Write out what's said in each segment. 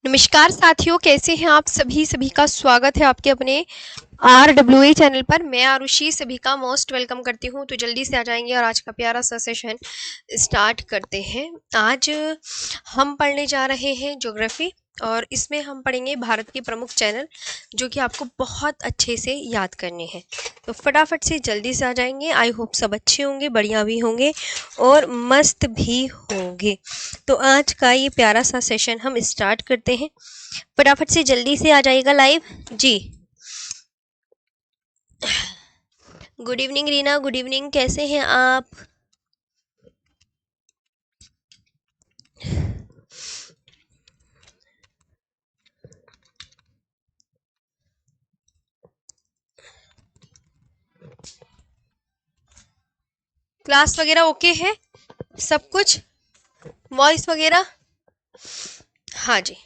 नमस्कार साथियों, कैसे हैं आप सभी का स्वागत है आपके अपने RWA चैनल पर। मैं आरुषि सभी का मोस्ट वेलकम करती हूं। तो जल्दी से आ जाएंगे और आज का प्यारा सा सेशन स्टार्ट करते हैं। आज हम पढ़ने जा रहे हैं ज्योग्राफी और इसमें हम पढ़ेंगे भारत के प्रमुख चैनल जो कि आपको बहुत अच्छे से याद करने हैं। तो फटाफट से जल्दी से आ जाएंगे। आई होप सब अच्छे होंगे, बढ़िया भी होंगे और मस्त भी होंगे। तो आज का ये प्यारा सा सेशन हम स्टार्ट करते हैं। फटाफट से जल्दी से आ जाइएगा लाइव जी। Good evening Reena, good evening, कैसे हैं आप? क्लास वगैरह ओके है सब कुछ, वॉइस वगैरह? हाँ जी,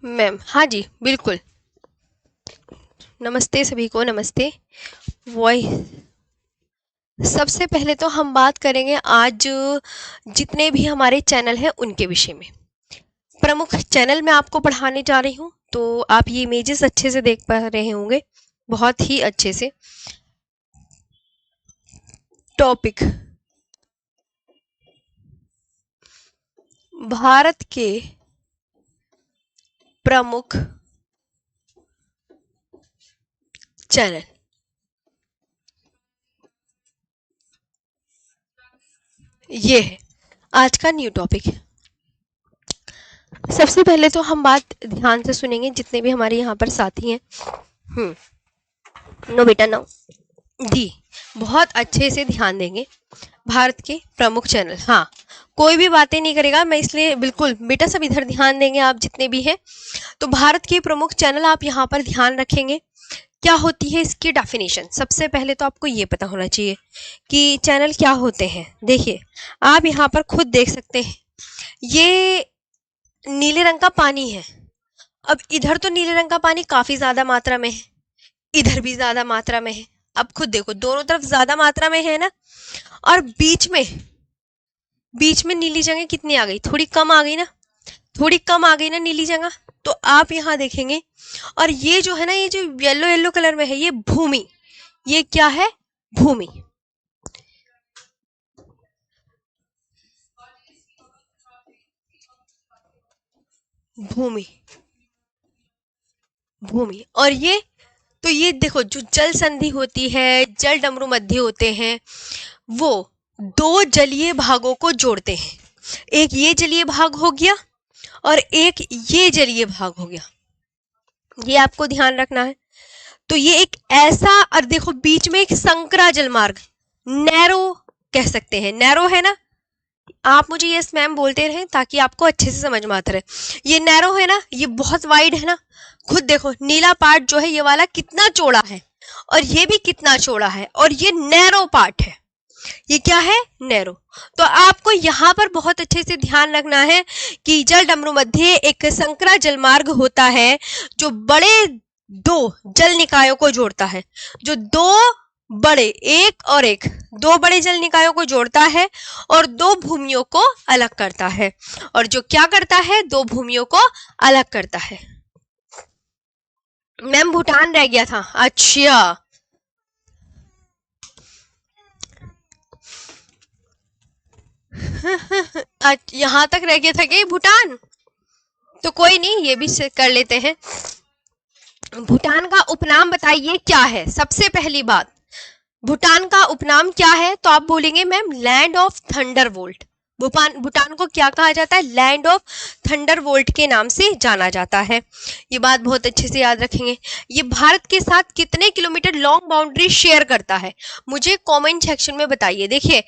मैम। हाँ जी बिल्कुल, नमस्ते सभी को, नमस्ते। वॉइस, सबसे पहले तो हम बात करेंगे आज जितने भी हमारे चैनल हैं उनके विषय में। प्रमुख चैनल मैं आपको पढ़ाने जा रही हूँ, तो आप ये इमेजेस अच्छे से देख पा रहे होंगे, बहुत ही अच्छे से। टॉपिक, भारत के प्रमुख चैनल, ये है आज का न्यू टॉपिक। सबसे पहले तो हम बात ध्यान से सुनेंगे जितने भी हमारे यहाँ पर साथी हैं। नो बेटा नो जी, बहुत अच्छे से ध्यान देंगे। भारत के प्रमुख चैनल, हाँ कोई भी बातें नहीं करेगा मैं, इसलिए बिल्कुल बेटा सब इधर ध्यान देंगे आप जितने भी हैं। तो भारत के प्रमुख चैनल आप यहाँ पर ध्यान रखेंगे। क्या होती है इसकी डेफिनेशन? सबसे पहले तो आपको ये पता होना चाहिए कि चैनल क्या होते हैं। देखिए आप यहाँ पर खुद देख सकते हैं, ये नीले रंग का पानी है। अब इधर तो नीले रंग का पानी काफी ज्यादा मात्रा में है, इधर भी ज्यादा मात्रा में है। अब खुद देखो दोनों तरफ ज्यादा मात्रा में है ना, और बीच में नीली जगह कितनी आ गई? थोड़ी कम आ गई ना, थोड़ी कम आ गई ना नीली जगह। तो आप यहाँ देखेंगे, और ये जो है ना, ये जो येलो येलो कलर में है, ये भूमि। ये क्या है? भूमि। भूमि, भूमि। और ये तो ये देखो, जो जल संधि होती है, जल डमरू मध्य होते हैं, वो दो जलीय भागों को जोड़ते हैं। एक ये जलीय भाग हो गया और एक ये जलीय भाग हो गया, ये आपको ध्यान रखना है। तो ये एक ऐसा, और देखो बीच में एक संकरा जलमार्ग, नैरो कह सकते हैं, नैरो है ना। आप मुझे यस मैम बोलते रहें ताकि आपको अच्छे से समझ में आता रहे। ये नैरो है ना, ये बहुत वाइड है ना। खुद देखो नीला पार्ट जो है ये वाला कितना चौड़ा है, और ये भी कितना चौड़ा है, और ये नैरो पार्ट है। ये क्या है? नैरो। तो आपको यहाँ पर बहुत अच्छे से ध्यान रखना है कि जल डमरू मध्य एक संकरा जलमार्ग होता है जो बड़े दो जल निकायों को जोड़ता है, जो दो बड़े, एक और एक, दो बड़े जल निकायों को जोड़ता है और दो भूमियों को अलग करता है। और जो क्या करता है? दो भूमियों को अलग करता है। मैम भूटान रह गया था, अच्छा यहाँ तक रह गया था क्या भूटान? तो कोई नहीं, ये भी कर लेते हैं। भूटान का उपनाम बताइए क्या है? सबसे पहली बात, भूटान का उपनाम क्या है? तो आप बोलेंगे ma'am land of Thunderbolt. Bhutan को क्या कहा जाता है? लैंड ऑफ थंडरबोल्ट के नाम से जाना जाता है। ये बात बहुत अच्छे से याद रखेंगे। ये भारत के साथ कितने किलोमीटर लॉन्ग बाउंड्री शेयर करता है? मुझे कमेंट सेक्शन में बताइए। देखिए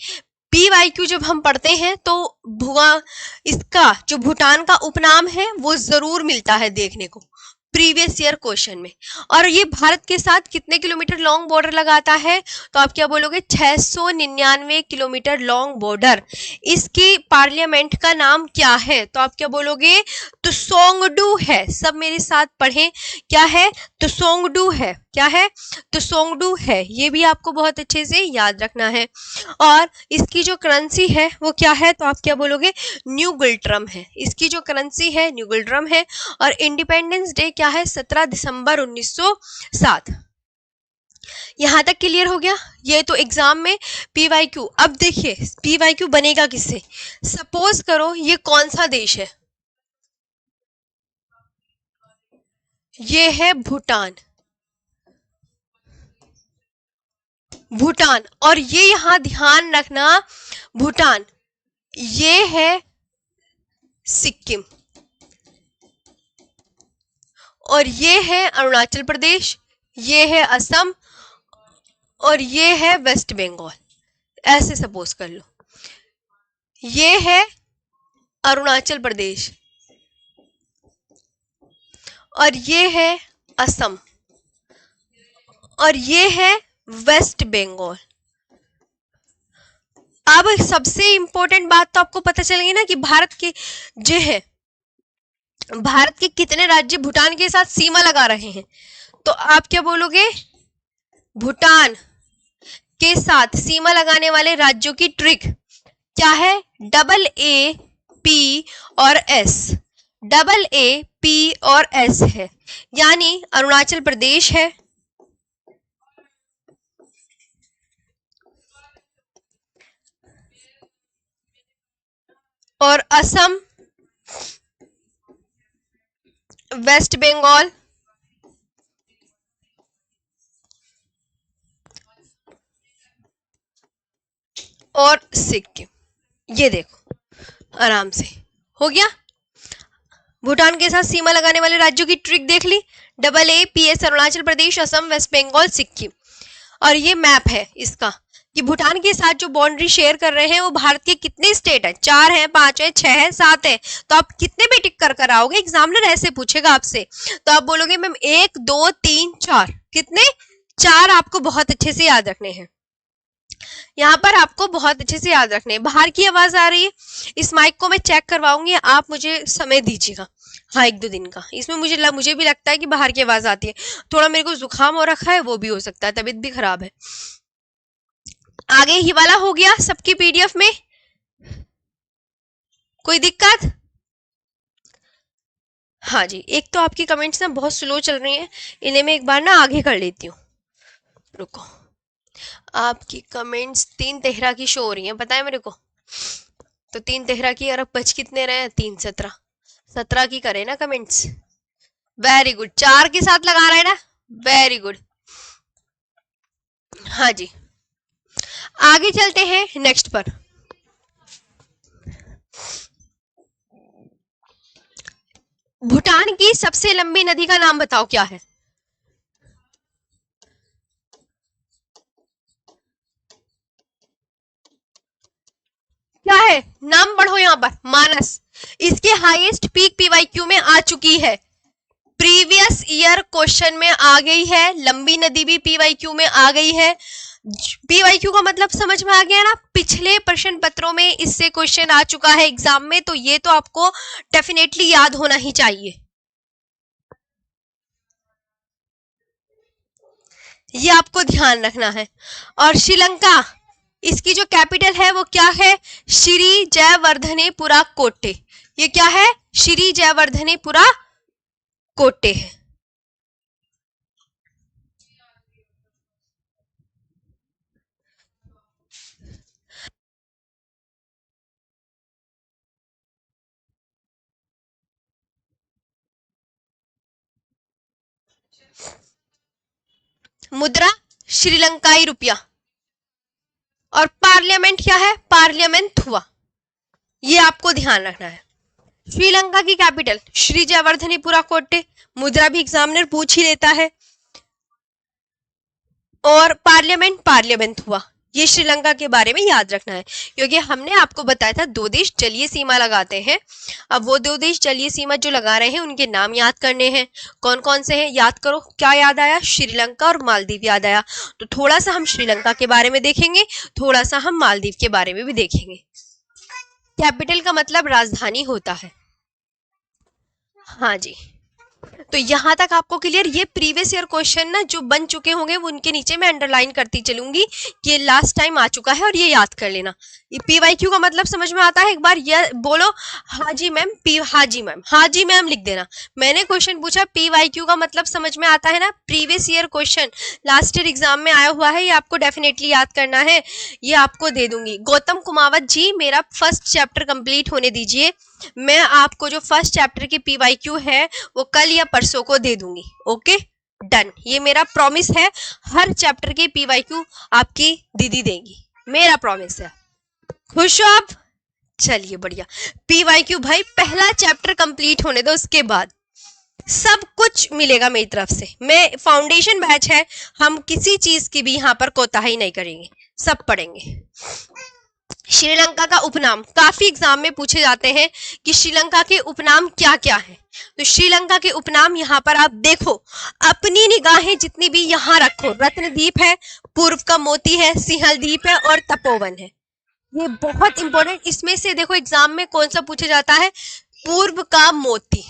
PYQ जब हम पढ़ते हैं तो इसका जो भूटान का उपनाम है वो जरूर मिलता है देखने को प्रीवियस ईयर क्वेश्चन में। और ये भारत के साथ कितने किलोमीटर लॉन्ग बॉर्डर लगाता है, तो आप क्या बोलोगे 699 किलोमीटर लॉन्ग बॉर्डर। इसकी पार्लियामेंट का नाम क्या है, तो आप क्या बोलोगे त्सोंगडू है। सब मेरे साथ पढ़ें, क्या है त्सोंगडू है, क्या है त्सोंगडू है। ये भी आपको बहुत अच्छे से याद रखना है। और इसकी जो करेंसी है वो क्या है, तो आप क्या बोलोगे न्यू गिल्ट्रम है। इसकी जो करेंसी है न्यू गिल्ट्रम है। और इंडिपेंडेंस डे क्या है 17 दिसंबर 1907। यहां तक क्लियर हो गया। ये तो एग्जाम में PYQ। अब देखिए PYQ बनेगा किससे, सपोज करो ये कौन सा देश है, ये है भूटान, भूटान। और ये यहां ध्यान रखना भूटान, ये है सिक्किम, और ये है अरुणाचल प्रदेश, ये है असम, और ये है वेस्ट बंगाल। ऐसे सपोज कर लो, ये है अरुणाचल प्रदेश और ये है असम और ये है वेस्ट बंगाल। अब सबसे इंपॉर्टेंट बात तो आपको पता चल गई ना कि भारत के जो है, भारत के कितने राज्य भूटान के साथ सीमा लगा रहे हैं। तो आप क्या बोलोगे, भूटान के साथ सीमा लगाने वाले राज्यों की ट्रिक क्या है, AA, P और S। AA, P और S है, यानी अरुणाचल प्रदेश है, और असम, वेस्ट बंगाल और सिक्किम। ये देखो आराम से हो गया। भूटान के साथ सीमा लगाने वाले राज्यों की ट्रिक देख ली, AA, PS, Arunachal Pradesh, Assam, waste Bengal, Sikkim. और ये मैप है इसका कि भूटान के साथ जो बाउंड्री शेयर कर रहे हैं वो भारत के कितने स्टेट है, 4 है, 5 है, 6 है, 7 है। तो आप कितने पे टिक कर आओगे, एग्जामिनर ऐसे पूछेगा आपसे, तो आप बोलोगे मैम 1, 2, 3, 4। कितने, 4 आपको बहुत अच्छे से याद रखने हैं। यहाँ पर आपको बहुत अच्छे से याद रखने हैं। बाहर की आवाज आ रही है, इस माइक को मैं चेक करवाऊंगी, आप मुझे समय दीजिएगा, हाँ 1-2 दिन का। इसमें मुझे भी लगता है कि बाहर की आवाज आती है। थोड़ा मेरे को जुकाम हो रखा है, वो भी हो सकता है, तबीयत भी खराब है। आगे ही वाला हो गया सबकी PDF में, कोई दिक्कत? हाँ जी, एक तो आपकी कमेंट्स ना बहुत स्लो चल रही हैं, इन्हें मैं एक बार ना आगे कर लेती हूँ, रुको। आपकी कमेंट्स 3 तेहरा की शो हो रही हैं, पता है मेरे को। तो 3 तेहरा की, और अब बच कितने रहे, 3 17 17 की करे ना कमेंट्स। वेरी गुड, 4 के साथ लगा रहा है ना, वेरी गुड। हाँ जी, आगे चलते हैं नेक्स्ट पर। भूटान की सबसे लंबी नदी का नाम बताओ क्या है, क्या है, नाम पढ़ो यहाँ पर, मानस। इसके हाईएस्ट पीक PYQ में आ चुकी है, प्रीवियस ईयर क्वेश्चन में आ गई है, लंबी नदी भी PYQ में आ गई है। PYQ का मतलब समझ में आ गया ना, पिछले प्रश्न पत्रों में इससे क्वेश्चन आ चुका है एग्जाम में, तो ये तो आपको डेफिनेटली याद होना ही चाहिए। ये आपको ध्यान रखना है। और श्रीलंका, इसकी जो कैपिटल है वो क्या है, श्री जयवर्धनेपुरा कोट्टे। ये क्या है, श्री जयवर्धनेपुरा कोट्टे है। मुद्रा श्रीलंकाई रुपया, और पार्लियामेंट क्या है, पार्लियामेंट हुआ। ये आपको ध्यान रखना है। श्रीलंका की कैपिटल श्री जयवर्धनेपुरा कोट्टे, मुद्रा भी एग्जामिनर पूछ ही लेता है, और पार्लियामेंट पार्लियामेंट हुआ। ये श्रीलंका के बारे में याद रखना है, क्योंकि हमने आपको बताया था दो देश जलीय सीमा लगाते हैं। अब वो दो देश जलीय सीमा जो लगा रहे हैं उनके नाम याद करने हैं। कौन कौन से हैं याद करो। क्या याद आया? श्रीलंका और मालदीव याद आया। तो थोड़ा सा हम श्रीलंका के बारे में देखेंगे, थोड़ा सा हम मालदीव के बारे में भी देखेंगे। कैपिटल का मतलब राजधानी होता है। हाँ जी, तो यहां तक आपको क्लियर। ये प्रीवियस ईयर क्वेश्चन ना जो बन चुके होंगे वो उनके नीचे मैं अंडरलाइन करती चलूंगी कि ये लास्ट टाइम आ चुका है और ये याद कर लेना। ये पीवाईक्यू का मतलब समझ में आता है? एक बार ये बोलो, हाँ जी मैम, हाँ जी मैम, हाँ जी मैम लिख देना। मैंने क्वेश्चन पूछा पीवाईक्यू का मतलब समझ में आता है ना? Previous year question last year exam में आया हुआ है, ये आपको डेफिनेटली याद करना है। ये आपको दे दूंगी। गौतम कुमावत जी, मेरा फर्स्ट चैप्टर कंप्लीट होने दीजिए। मैं आपको जो फर्स्ट चैप्टर की पीवाईक्यू है वो कल या परसों को दे दूंगी। ओके डन, ये मेरा प्रॉमिस है। हर चैप्टर की पीवाईक्यू आपकी दीदी देंगी, मेरा प्रॉमिस है। खुश हो आप? चलिए बढ़िया। पीवाईक्यू भाई पहला चैप्टर कंप्लीट होने दो, उसके बाद सब कुछ मिलेगा मेरी तरफ से। मैं फाउंडेशन बैच है, हम किसी चीज की भी यहाँ पर कोताही नहीं करेंगे, सब पढ़ेंगे। श्रीलंका का उपनाम काफी एग्जाम में पूछे जाते हैं कि श्रीलंका के उपनाम क्या क्या हैं। तो श्रीलंका के उपनाम यहाँ पर आप देखो, अपनी निगाहें जितनी भी यहाँ रखो। रत्नद्वीप है, पूर्व का मोती है, सिंहल द्वीप है और तपोवन है। ये बहुत इंपॉर्टेंट। इसमें से देखो एग्जाम में कौन सा पूछा जाता है? पूर्व का मोती।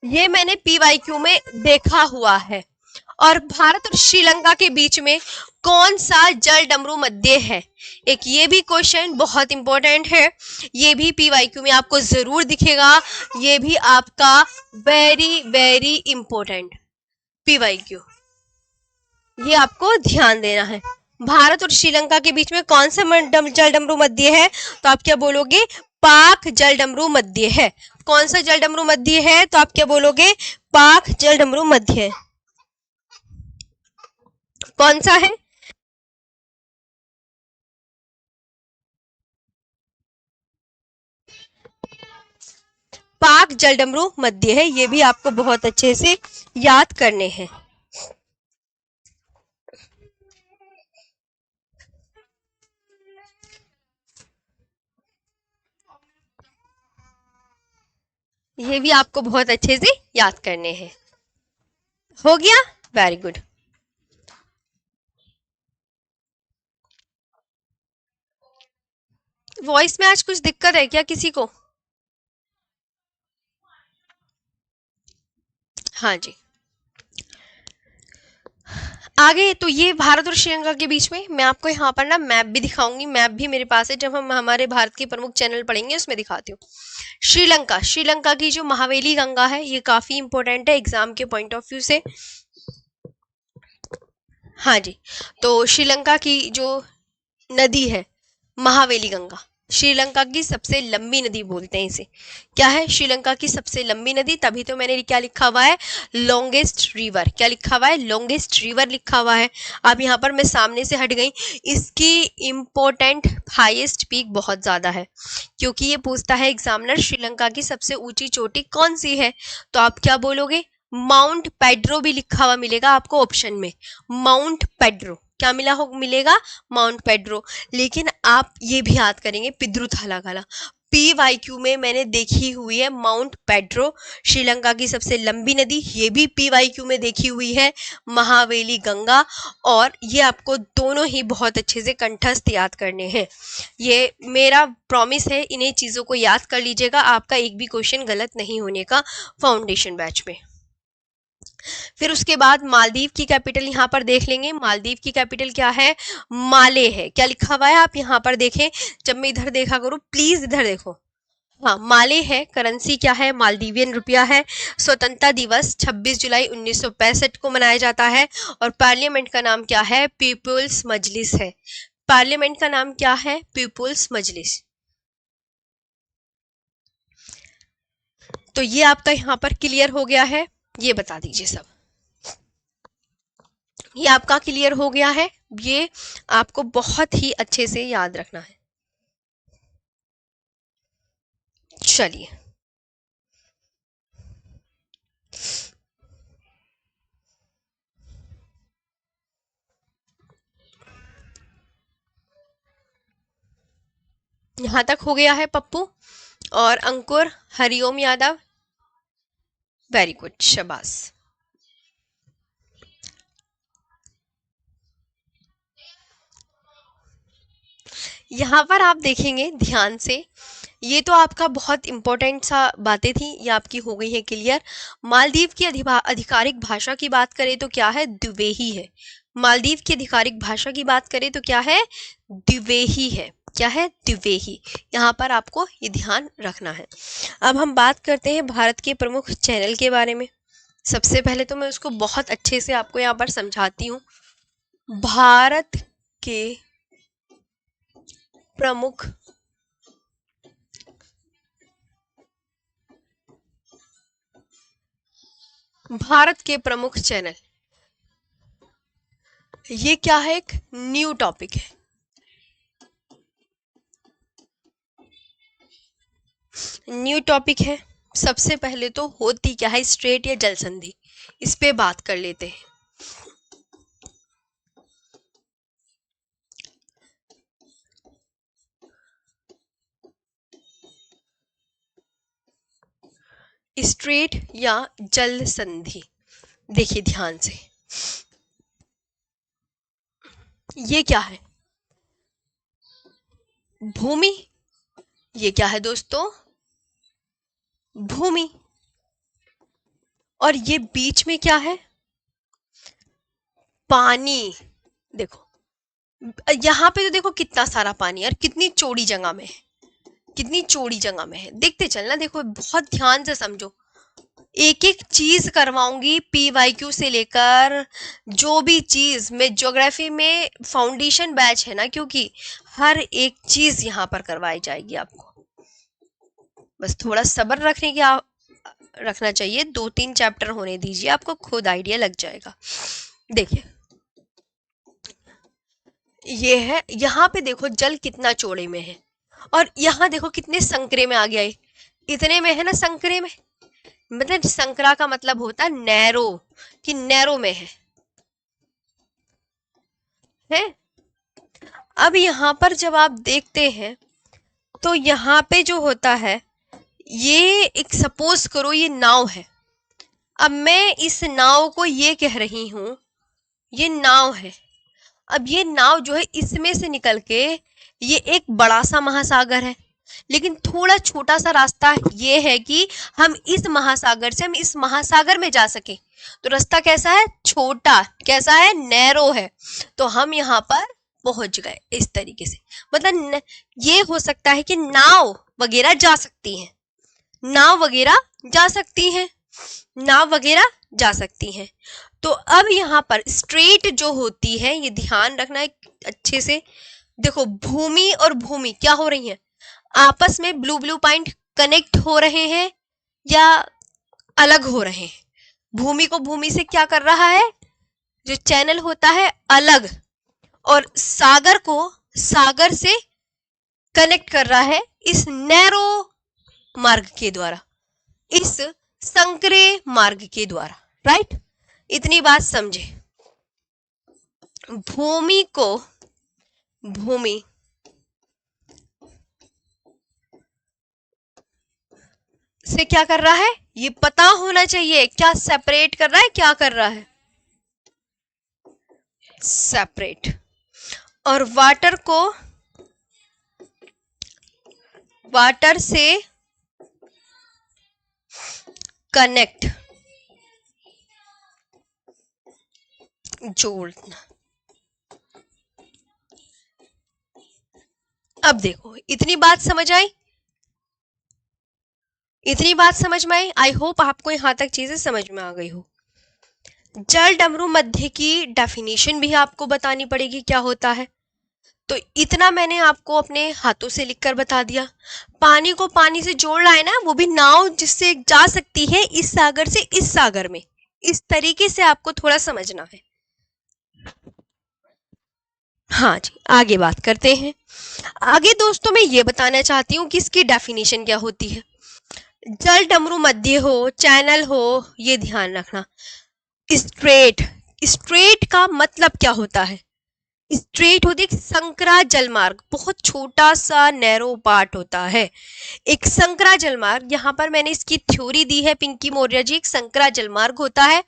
ये मैंने पीवाईक्यू में देखा हुआ है। और भारत और श्रीलंका के बीच में कौन सा जल डमरू मध्य है? एक ये भी क्वेश्चन बहुत इंपॉर्टेंट है, ये भी पीवाईक्यू में आपको जरूर दिखेगा। ये भी आपका वेरी वेरी इंपॉर्टेंट पीवाईक्यू, ये आपको ध्यान देना है। भारत और श्रीलंका के बीच में कौन सा जल डमरू मध्य है? तो आप क्या बोलोगे? पाक जल डमरू मध्य है। कौन सा जल डमरू मध्य है? तो आप क्या बोलोगे? पाक जल डमरू मध्य है। कौन सा है? पाक जलडमरू मध्य है। ये भी आपको बहुत अच्छे से याद करने हैं। ये भी आपको बहुत अच्छे से याद करने हैं। हो गया? Very good. वॉइस में आज कुछ दिक्कत है क्या किसी को? हाँ जी, आगे तो ये भारत और श्रीलंका के बीच में मैं आपको यहाँ पर ना मैप भी दिखाऊंगी। मैप भी मेरे पास है, जब हम हमारे भारत के प्रमुख चैनल पढ़ेंगे उसमें दिखाती हूँ। श्रीलंका, श्रीलंका की जो महावेली गंगा है ये काफी इंपॉर्टेंट है एग्जाम के पॉइंट ऑफ व्यू से। हाँ जी, तो श्रीलंका की जो नदी है महावेली गंगा, श्रीलंका की सबसे लंबी नदी बोलते हैं इसे। क्या है? श्रीलंका की सबसे लंबी नदी। तभी तो मैंने क्या लिखा हुआ है? Longest river. क्या लिखा हुआ है? लॉन्गेस्ट रिवर लिखा हुआ है। अब यहाँ पर मैं सामने से हट गई। इसकी इम्पोर्टेंट हाईएस्ट पीक बहुत ज्यादा है, क्योंकि ये पूछता है एग्जामिनर श्रीलंका की सबसे ऊंची चोटी कौन सी है। तो आप क्या बोलोगे? माउंट पेड्रो भी लिखा हुआ मिलेगा आपको ऑप्शन में। माउंट पेड्रो क्या मिलेगा? Mount Pedro. लेकिन आप ये भी याद करेंगे पिद्रु थालागाला। पीवाईक्यू में मैंने देखी हुई है माउंट पेड्रो, श्रीलंका की सबसे लंबी नदी। ये भी पीवाईक्यू में देखी हुई है महावेली गंगा। और ये आपको दोनों ही बहुत अच्छे से कंठस्थ याद करने हैं। ये मेरा प्रॉमिस है, इन्हीं चीजों को याद कर लीजिएगा, आपका एक भी क्वेश्चन गलत नहीं होने का फाउंडेशन बैच में। फिर उसके बाद मालदीव की कैपिटल यहाँ पर देख लेंगे। मालदीव की कैपिटल क्या है? माले है। क्या लिखा हुआ है आप यहाँ पर देखें, जब मैं इधर देखा करूँ प्लीज इधर देखो। हाँ, माले है। करेंसी क्या है? मालदीवियन रुपया है। स्वतंत्रता दिवस 26 जुलाई 1965 को मनाया जाता है। और पार्लियामेंट का नाम क्या है? पीपुल्स मजलिस है। पार्लियामेंट का नाम क्या है? पीपुल्स मजलिस। तो ये आपका यहाँ पर क्लियर हो गया है, ये बता दीजिए सब। ये आपका क्लियर हो गया है, ये आपको बहुत ही अच्छे से याद रखना है। चलिए, यहाँ तक हो गया है पप्पू और अंकुर, हरिओम यादव, वेरी गुड, शाबाश। यहाँ पर आप देखेंगे ध्यान से, ये तो आपका बहुत इंपॉर्टेंट सा बातें थी, ये आपकी हो गई है क्लियर। मालदीव की आधिकारिक भाषा की बात करें तो क्या है, द्विवेही है। मालदीव की आधिकारिक भाषा की बात करें तो क्या है, द्विवेही है। क्या है, द्विवेही। यहाँ पर आपको ये ध्यान रखना है। अब हम बात करते हैं भारत के प्रमुख चैनल के बारे में। सबसे पहले तो मैं उसको बहुत अच्छे से आपको यहाँ पर समझाती हूँ। भारत के प्रमुख चैनल, ये क्या है, एक न्यू टॉपिक है। न्यू टॉपिक है। सबसे पहले तो होती क्या है, स्ट्रेट या जल संधि, इस पे बात कर लेते हैं। स्ट्रेट या जल संधि, देखिए ध्यान से, ये क्या है, भूमि। ये क्या है दोस्तों, भूमि। और ये बीच में क्या है, पानी। देखो यहाँ पे तो देखो कितना सारा पानी और कितनी चौड़ी जगह में है, कितनी चौड़ी जगह में है। देखते चलना, देखो बहुत ध्यान से समझो, एक एक चीज करवाऊंगी, PYQ से लेकर जो भी चीज। मैं ज्योग्राफी में फाउंडेशन बैच है ना, क्योंकि हर एक चीज यहाँ पर करवाई जाएगी आपको। बस थोड़ा सब्र रखना चाहिए, 2-3 चैप्टर होने दीजिए, आपको खुद आइडिया लग जाएगा। देखिए ये है, यहाँ पे देखो जल कितना चौड़े में है, और यहाँ देखो कितने संकरे में आ गया है। इतने में है ना, संकरे में, मतलब संकरा का मतलब होता है नैरो, कि नैरो में है। अब यहाँ पर जब आप देखते हैं तो यहाँ पे जो होता है, ये एक सपोज करो ये नाव है। अब मैं इस नाव को ये कह रही हूं, ये नाव है। अब ये नाव जो है, इसमें से निकल के ये एक बड़ा सा महासागर है, लेकिन थोड़ा छोटा सा रास्ता ये है कि हम इस महासागर से हम इस महासागर में जा सके। तो रास्ता कैसा है, छोटा, कैसा है, नैरो है। तो हम यहाँ पर पहुंच गए इस तरीके से। मतलब ये हो सकता है कि नाव वगैरह जा सकती हैं, नाव वगैरह जा सकती हैं, नाव वगैरह जा सकती हैं। तो अब यहाँ पर स्ट्रेट जो होती है, ये ध्यान रखना है अच्छे से। देखो भूमि और भूमि क्या हो रही है, आपस में ब्लू ब्लू पॉइंट कनेक्ट हो रहे हैं या अलग हो रहे हैं। भूमि को भूमि से क्या कर रहा है, जो चैनल होता है, अलग, और सागर को सागर से कनेक्ट कर रहा है इस नैरो मार्ग के द्वारा, इस संकरे मार्ग के द्वारा। राइट, इतनी बात समझे। भूमि को भूमि से क्या कर रहा है, ये पता होना चाहिए, क्या सेपरेट कर रहा है, क्या कर रहा है, सेपरेट। और वाटर को वाटर से कनेक्ट, जोड़ना। अब देखो इतनी बात समझ आई, इतनी बात समझ में आई। आई होप आपको यहां तक चीजें समझ में आ गई हो। जल डमरू मध्य की डेफिनेशन भी आपको बतानी पड़ेगी क्या होता है। तो इतना मैंने आपको अपने हाथों से लिखकर बता दिया। पानी को पानी से जोड़ रहा है ना, वो भी नाव जिससे जा सकती है इस सागर से इस सागर में, इस तरीके से आपको थोड़ा समझना है। हाँ जी, आगे बात करते हैं। आगे दोस्तों मैं ये बताना चाहती हूँ कि इसकी डेफिनेशन क्या होती है। जल डमरू मध्य हो, चैनल हो, ये ध्यान रखना। स्ट्रेट, स्ट्रेट का मतलब क्या होता है, स्ट्रेट होती है, संकरा जलमार्ग बहुत छोटा सा नैरो पार्ट होता है। एक संकरा जलमार्ग, यहाँ पर मैंने इसकी थ्योरी दी है पिंकी मौर्य जी। एक संकरा जलमार्ग होता है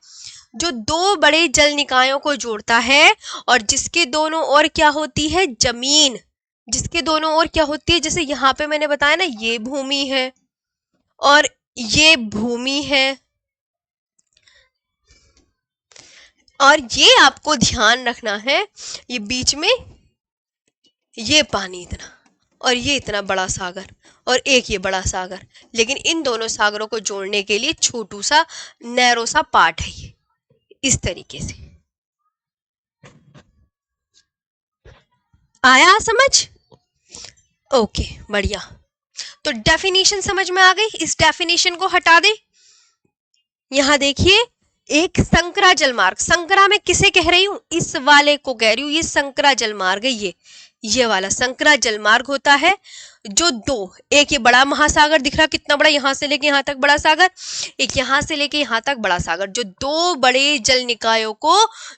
जो दो बड़े जल निकायों को जोड़ता है और जिसके दोनों ओर क्या होती है, जमीन। जिसके दोनों ओर क्या होती है, जैसे यहाँ पे मैंने बताया ना, ये भूमि है और ये भूमि है, और ये आपको ध्यान रखना है, ये बीच में ये पानी इतना और ये इतना बड़ा सागर और एक ये बड़ा सागर, लेकिन इन दोनों सागरों को जोड़ने के लिए छोटू सा नैरो सा पार्ट है ये, इस तरीके से। आया समझ? ओके, बढ़िया। तो डेफिनेशन समझ में आ गई? इस डेफिनेशन को हटा दे। यहां देखिए, एक संकरा जलमार्ग, संकरा में किसे कह रही हूं, इस वाले को कह रही हूं, ये संकरा जलमार्ग है। ये वाला संकरा जलमार्ग होता है जो दो, एक ये बड़ा महासागर दिख रहा, कितना बड़ा, यहां से लेके यहां तक बड़ा सागर, एक यहां से लेके यहां तक बड़ा सागर, जो दो बड़े जल निकायों को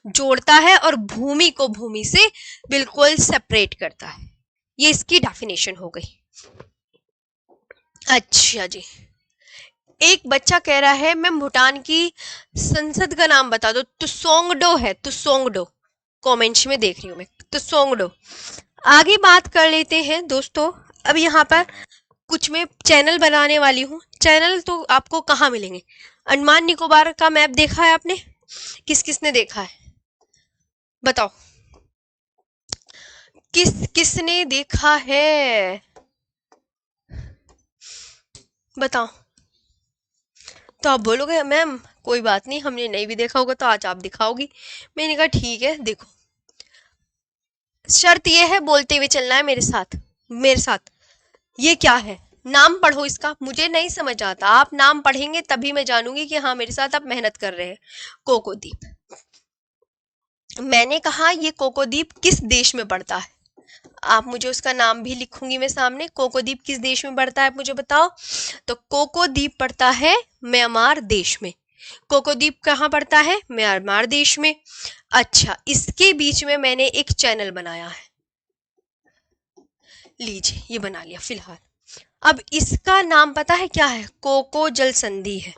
जोड़ता है और भूमि को भूमि से बिल्कुल सेपरेट करता है। ये इसकी डेफिनेशन हो गई। अच्छा जी, एक बच्चा कह रहा है मैं भूटान की संसद का नाम बता दो। तुसोंगडो है, तुसोंगडो, कमेंट्स में देख रही हूं मैं, तुसोंगडो। आगे बात कर लेते हैं दोस्तों। अब यहाँ पर कुछ मैं चैनल बनाने वाली हूँ। चैनल तो आपको कहाँ मिलेंगे? अंडमान निकोबार का मैप देखा है आपने? किस किसने देखा है बताओ, किस किसने देखा है बताओ। तो आप बोलोगे मैम कोई बात नहीं, हमने नहीं भी देखा होगा तो आज आप दिखाओगी। मैंने कहा ठीक है, देखो शर्त यह है बोलते हुए चलना है मेरे साथ, मेरे साथ। ये क्या है, नाम पढ़ो इसका, मुझे नहीं समझ आता, आप नाम पढ़ेंगे तभी मैं जानूंगी कि हाँ मेरे साथ आप मेहनत कर रहे हैं। कोकोद्वीप, मैंने कहा ये कोकोद्वीप किस देश में पड़ता है? आप मुझे उसका नाम भी लिखूंगी मैं सामने। कोकोद्वीप किस देश में पड़ता है आप मुझे बताओ। तो कोकोद्वीप पड़ता है म्यांमार देश में। कोकोद्वीप कहाँ पड़ता है? म्यांमार देश में। अच्छा, इसके बीच में मैंने एक चैनल बनाया है, लीजिए ये बना लिया फिलहाल। अब इसका नाम पता है क्या है? कोको जल संधि है।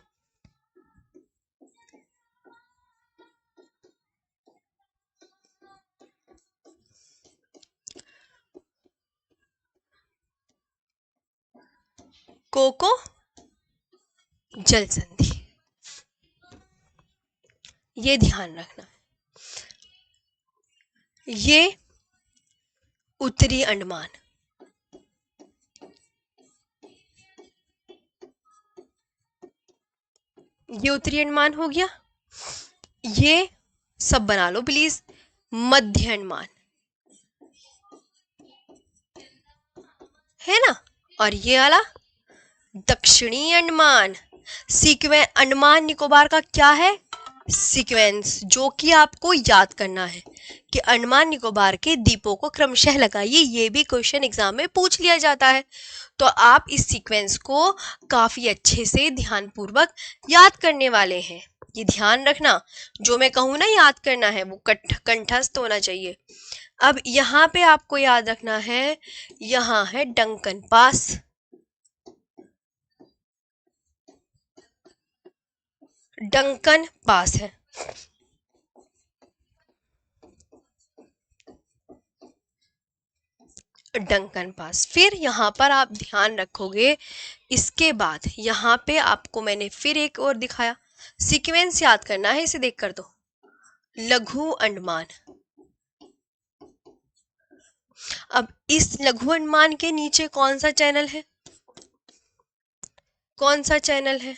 कोको जल संधि, ये ध्यान रखना है। ये उत्तरी अंडमान, ये उत्तरी अंडमान हो गया। ये सब बना लो प्लीज, मध्य अंडमान है ना, और ये वाला दक्षिणी अंडमान। सीक्वेंस अंडमान निकोबार का क्या है? सीक्वेंस, जो कि आपको याद करना है कि अंडमान निकोबार के द्वीपों को क्रमशः लगाइए। ये भी क्वेश्चन एग्जाम में पूछ लिया जाता है, तो आप इस सीक्वेंस को काफी अच्छे से ध्यानपूर्वक याद करने वाले हैं। ये ध्यान रखना, जो मैं कहूँ ना याद करना है वो कंठस्थ होना चाहिए। अब यहाँ पे आपको याद रखना है, यहाँ है डंकन पास, डंकन पास है। डंकन पास, फिर यहाँ पर आप ध्यान रखोगे। इसके बाद यहाँ पे आपको मैंने फिर एक और दिखाया, सीक्वेंस याद करना है, इसे देखकर तो लघु अंडमान। अब इस लघु अंडमान के नीचे कौन सा चैनल है? कौन सा चैनल है?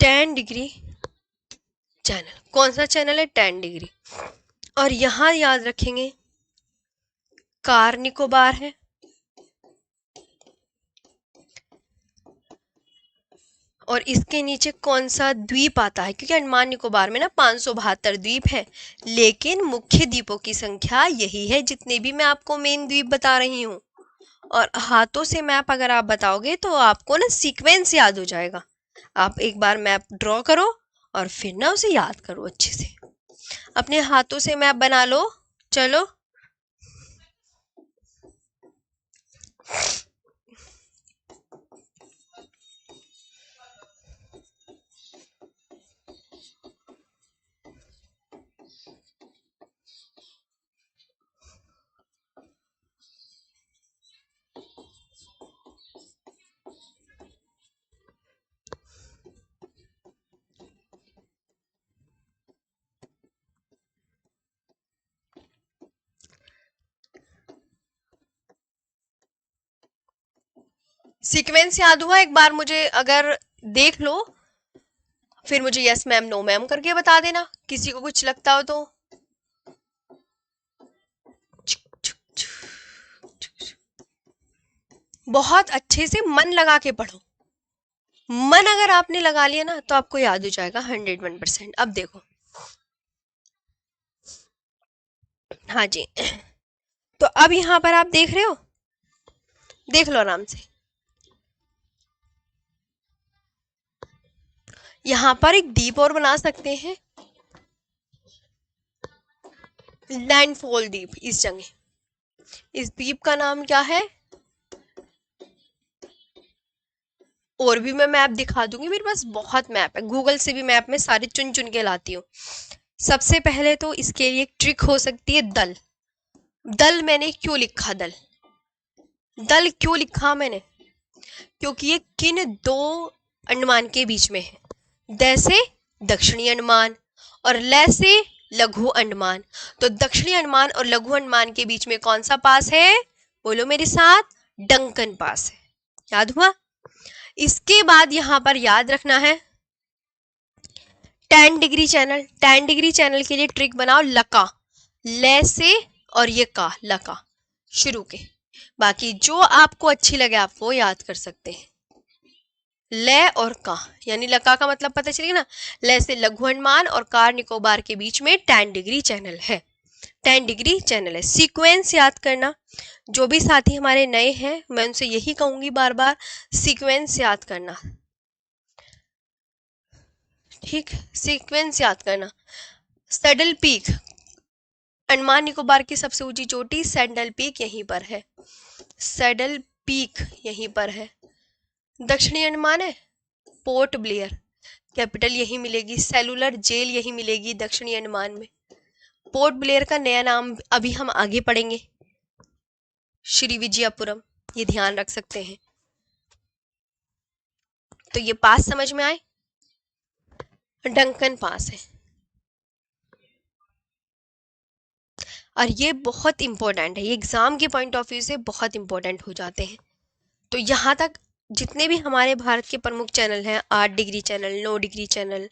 tan degree channel. कौन सा चैनल है? tan degree. और यहां याद रखेंगे कार निकोबार है, और इसके नीचे कौन सा द्वीप आता है? क्योंकि अंडमान निकोबार में ना 572 द्वीप है, लेकिन मुख्य द्वीपों की संख्या यही है जितने भी मैं आपको मेन द्वीप बता रही हूँ। और हाथों से मैप अगर आप बताओगे तो आपको ना सीक्वेंस याद हो जाएगा। आप एक बार मैप ड्रॉ करो और फिर ना उसे याद करो अच्छे से। अपने हाथों से मैप बना लो। चलो। सीक्वेंस याद हुआ? एक बार मुझे अगर देख लो, फिर मुझे यस मैम नो मैम करके बता देना, किसी को कुछ लगता हो तो। बहुत अच्छे से मन लगा के पढ़ो। मन अगर आपने लगा लिया ना तो आपको याद हो जाएगा 101%। अब देखो। हाँ जी। तो अब यहाँ पर आप देख रहे हो, देख लो आराम से। यहाँ पर एक द्वीप और बना सकते हैं, लैंडफॉल द्वीप इस जगह। इस द्वीप का नाम क्या है? और भी मैं मैप दिखा दूंगी, मेरे पास बहुत मैप है, गूगल से भी मैप में सारे चुन चुन के लाती हूँ। सबसे पहले तो इसके लिए एक ट्रिक हो सकती है, दल। दल मैंने क्यों लिखा? दल दल क्यों लिखा मैंने? क्योंकि ये किन दो अंडमान के बीच में है? द से दक्षिणी अंडमान और ल से लघु अंडमान। तो दक्षिणी अंडमान और लघु अंडमान के बीच में कौन सा पास है? बोलो मेरे साथ, डंकन पास है। याद हुआ? इसके बाद यहां पर याद रखना है 10 डिग्री चैनल। 10 डिग्री चैनल के लिए ट्रिक बनाओ, लका, ले से और ये का, लका शुरू के। बाकी जो आपको अच्छी लगे आप वो याद कर सकते हैं। ले और का यानी लका का मतलब पता चलेगा ना। ले से लघु अंडमान और कार निकोबार के बीच में 10 डिग्री चैनल है। 10 डिग्री चैनल है। सीक्वेंस याद करना। जो भी साथी हमारे नए हैं मैं उनसे यही कहूंगी बार बार, सीक्वेंस याद करना। ठीक, सीक्वेंस याद करना। सैडल पीक, अंडमान निकोबार की सबसे ऊंची चोटी सैडल पीक यहीं पर है। सैडल पीक यहीं पर है। दक्षिणी अंडमान है, पोर्ट ब्लेयर, कैपिटल यही मिलेगी। सेलुलर जेल यही मिलेगी दक्षिणी अंडमान में। पोर्ट ब्लेयर का नया नाम अभी हम आगे पढ़ेंगे, श्री विजयपुरम, ये ध्यान रख सकते हैं। तो ये पास समझ में आए? डंकन पास है। और ये बहुत इंपॉर्टेंट है, ये एग्जाम के पॉइंट ऑफ व्यू से बहुत इंपॉर्टेंट हो जाते हैं। तो यहाँ तक जितने भी हमारे भारत के प्रमुख चैनल हैं, 8 डिग्री चैनल, 9 डिग्री चैनल,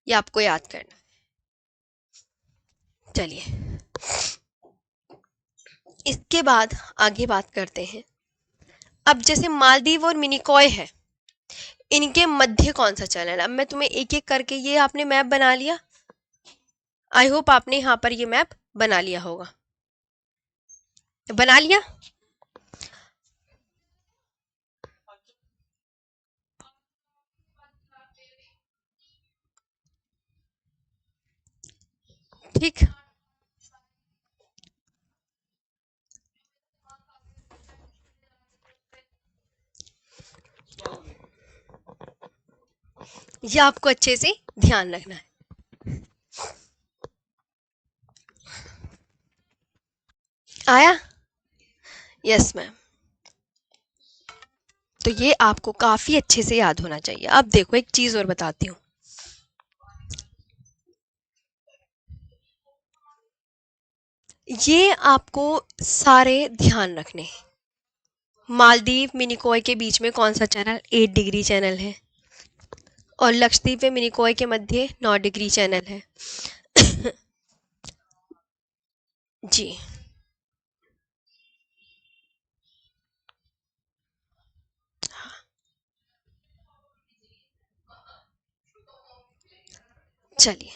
ये आपको याद करना है। चलिए इसके बाद आगे बात करते हैं। अब जैसे मालदीव और मिनिकॉय है, इनके मध्य कौन सा चैनल है? अब मैं तुम्हें एक एक करके, ये आपने मैप बना लिया, आई होप आपने यहाँ पर ये मैप बना लिया होगा। बना लिया? ठीक, ये आपको अच्छे से ध्यान रखना है। आया? Yes ma'am. तो ये आपको काफी अच्छे से याद होना चाहिए। अब देखो एक चीज और बताती हूँ। ये आपको सारे ध्यान रखने हैं। मालदीव मिनिकॉय के बीच में कौन सा चैनल? 8 डिग्री चैनल है। और लक्षद्वीप में मिनिकॉय के मध्य 9 डिग्री चैनल है। जी चलिए,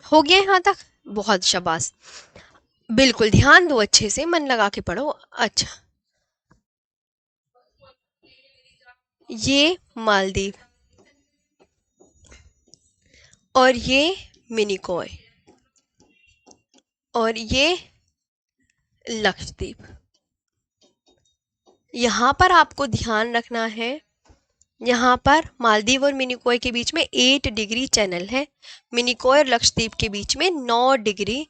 हो गया यहाँ तक? बहुत शाबाश, बिल्कुल ध्यान दो, अच्छे से मन लगा के पढ़ो। अच्छा, ये मालदीव और ये मिनिकॉय और ये लक्षद्वीप। यहाँ पर आपको ध्यान रखना है, यहाँ पर मालदीव और मिनिकॉय के बीच में 8 डिग्री चैनल है, मिनिकॉय और लक्षद्वीप के बीच में 9 डिग्री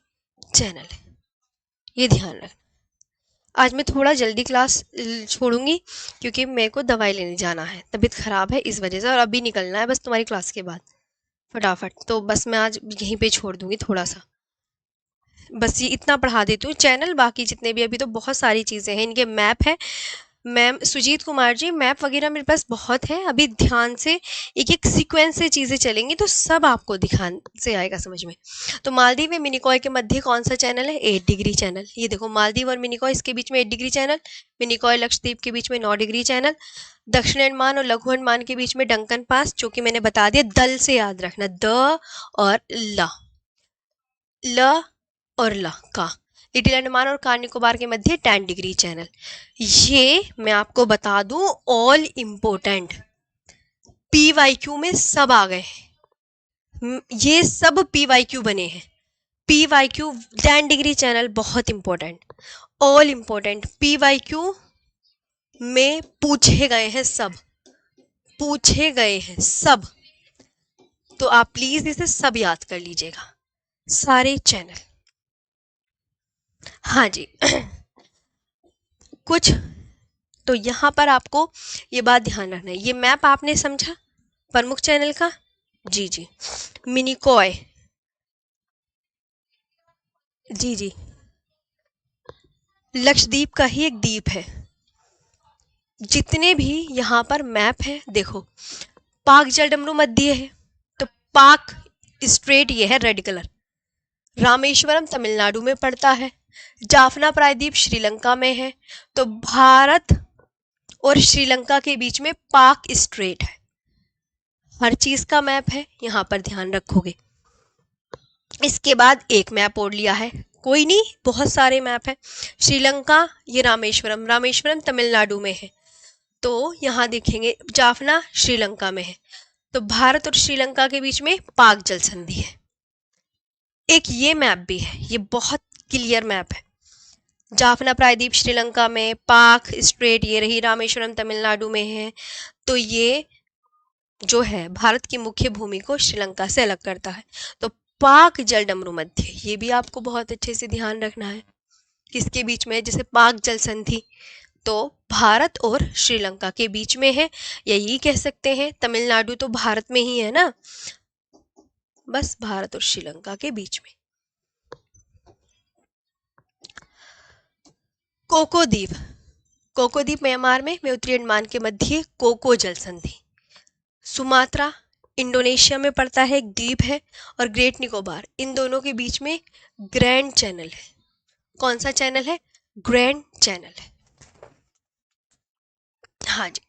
चैनल है, ये ध्यान रखना। आज मैं थोड़ा जल्दी क्लास छोड़ूंगी क्योंकि मेरे को दवाई लेने जाना है, तबीयत खराब है इस वजह से, और अभी निकलना है बस तुम्हारी क्लास के बाद फटाफट। तो बस मैं आज यहीं पे छोड़ दूंगी थोड़ा सा, बस ये इतना पढ़ा देती हूँ चैनल। बाकी जितने भी अभी तो बहुत सारी चीज़ें हैं, इनके मैप है। मैम सुजीत कुमार जी, मैप वगैरह मेरे पास बहुत है, अभी ध्यान से एक एक सीक्वेंस से चीज़ें चलेंगी तो सब आपको ध्यान से आएगा समझ में। तो मालदीव में मिनिकॉय के मध्य कौन सा चैनल है? 8 डिग्री चैनल। ये देखो, मालदीव और मिनिकॉय इसके बीच में 8 डिग्री चैनल, मिनिकॉय लक्षद्वीप के बीच में 9 डिग्री चैनल, दक्षिण अंडमान और लघु अंडमान के बीच में डंकन पास, जो कि मैंने बता दिया, दल से याद रखना, द और ल और ला का। लिटिल अंडमान और कार निकोबार के मध्य 10 डिग्री चैनल। ये मैं आपको बता दूं, ऑल इम्पोर्टेंट, पीवाईक्यू में सब आ गए, ये सब पीवाईक्यू बने हैं। पीवाईक्यू 10 डिग्री चैनल बहुत इंपॉर्टेंट, ऑल इम्पोर्टेंट, पीवाईक्यू में पूछे गए हैं, सब पूछे गए हैं सब। तो आप प्लीज इसे सब याद कर लीजिएगा, सारे चैनल। हाँ जी कुछ तो यहाँ पर आपको ये बात ध्यान रखना है, ये मैप आपने समझा प्रमुख चैनल का? जी जी। मिनिकॉय, जी जी, लक्षद्वीप का ही एक द्वीप है। जितने भी यहाँ पर मैप है देखो, पाक जलडमरू मध्य है, तो पाक स्ट्रेट ये है रेड कलर, रामेश्वरम तमिलनाडु में पड़ता है, जाफना प्रायद्वीप श्रीलंका में है, तो भारत और श्रीलंका के बीच में पाक स्ट्रेट है। हर चीज का मैप है, यहाँ पर ध्यान रखोगे। इसके बाद एक मैप और लिया है, कोई नहीं बहुत सारे मैप है। श्रीलंका, ये रामेश्वरम, रामेश्वरम तमिलनाडु में है, तो यहाँ देखेंगे जाफना श्रीलंका में है, तो भारत और श्रीलंका के बीच में पाक जल संधि है। एक ये मैप भी है, ये बहुत क्लियर मैप है, जाफना प्रायद्वीप श्रीलंका में, पाक स्ट्रेट ये रही, रामेश्वरम तमिलनाडु में है, तो ये जो है भारत की मुख्य भूमि को श्रीलंका से अलग करता है। तो पाक जलडमरू मध्य, ये भी आपको बहुत अच्छे से ध्यान रखना है, किसके बीच में? जैसे पाक जल संधि तो भारत और श्रीलंका के बीच में है, या यही कह सकते हैं तमिलनाडु तो भारत में ही है ना, बस भारत और श्रीलंका के बीच में। कोको द्वीप, कोको द्वीप म्यांमार में उत्तरी अंडमान के मध्य कोको जल संधि। सुमात्रा इंडोनेशिया में पड़ता है, एक द्वीप है, और ग्रेट निकोबार, इन दोनों के बीच में ग्रैंड चैनल है। कौन सा चैनल है? ग्रैंड चैनल है। हाँ जी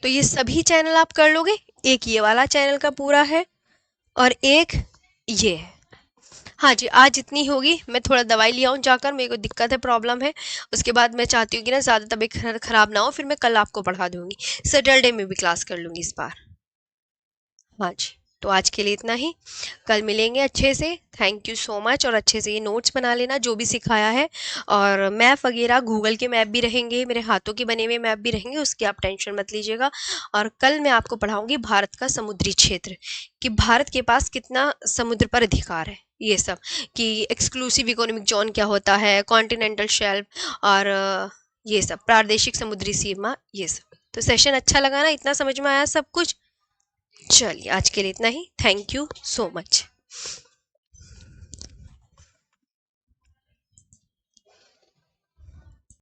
तो ये सभी चैनल आप कर लोगे, एक ये वाला चैनल का पूरा है और एक ये है। हाँ जी, आज इतनी होगी, मैं थोड़ा दवाई ले आऊँ जाकर, मेरे को दिक्कत है, प्रॉब्लम है, उसके बाद मैं चाहती हूँ कि ना ज़्यादा तबीयत खराब ना हो, फिर मैं कल आपको पढ़ा दूंगी, सैटरडे में भी क्लास कर लूँगी इस बार। हाँ जी, तो आज के लिए इतना ही, कल मिलेंगे अच्छे से। थैंक यू सो मच, और अच्छे से ये नोट्स बना लेना जो भी सिखाया है, और मैप वगैरह गूगल के मैप भी रहेंगे, मेरे हाथों के बने हुए मैप भी रहेंगे, उसकी आप टेंशन मत लीजिएगा। और कल मैं आपको पढ़ाऊंगी भारत का समुद्री क्षेत्र, कि भारत के पास कितना समुद्र पर अधिकार है, ये सब, कि एक्सक्लूसिव इकोनॉमिक जोन क्या होता है, कॉन्टिनेंटल शेल्फ, और ये सब प्रादेशिक समुद्री सीमा, ये सब। तो सेशन अच्छा लगा ना, इतना समझ में आया सब कुछ? चलिए आज के लिए इतना ही, थैंक यू सो मच।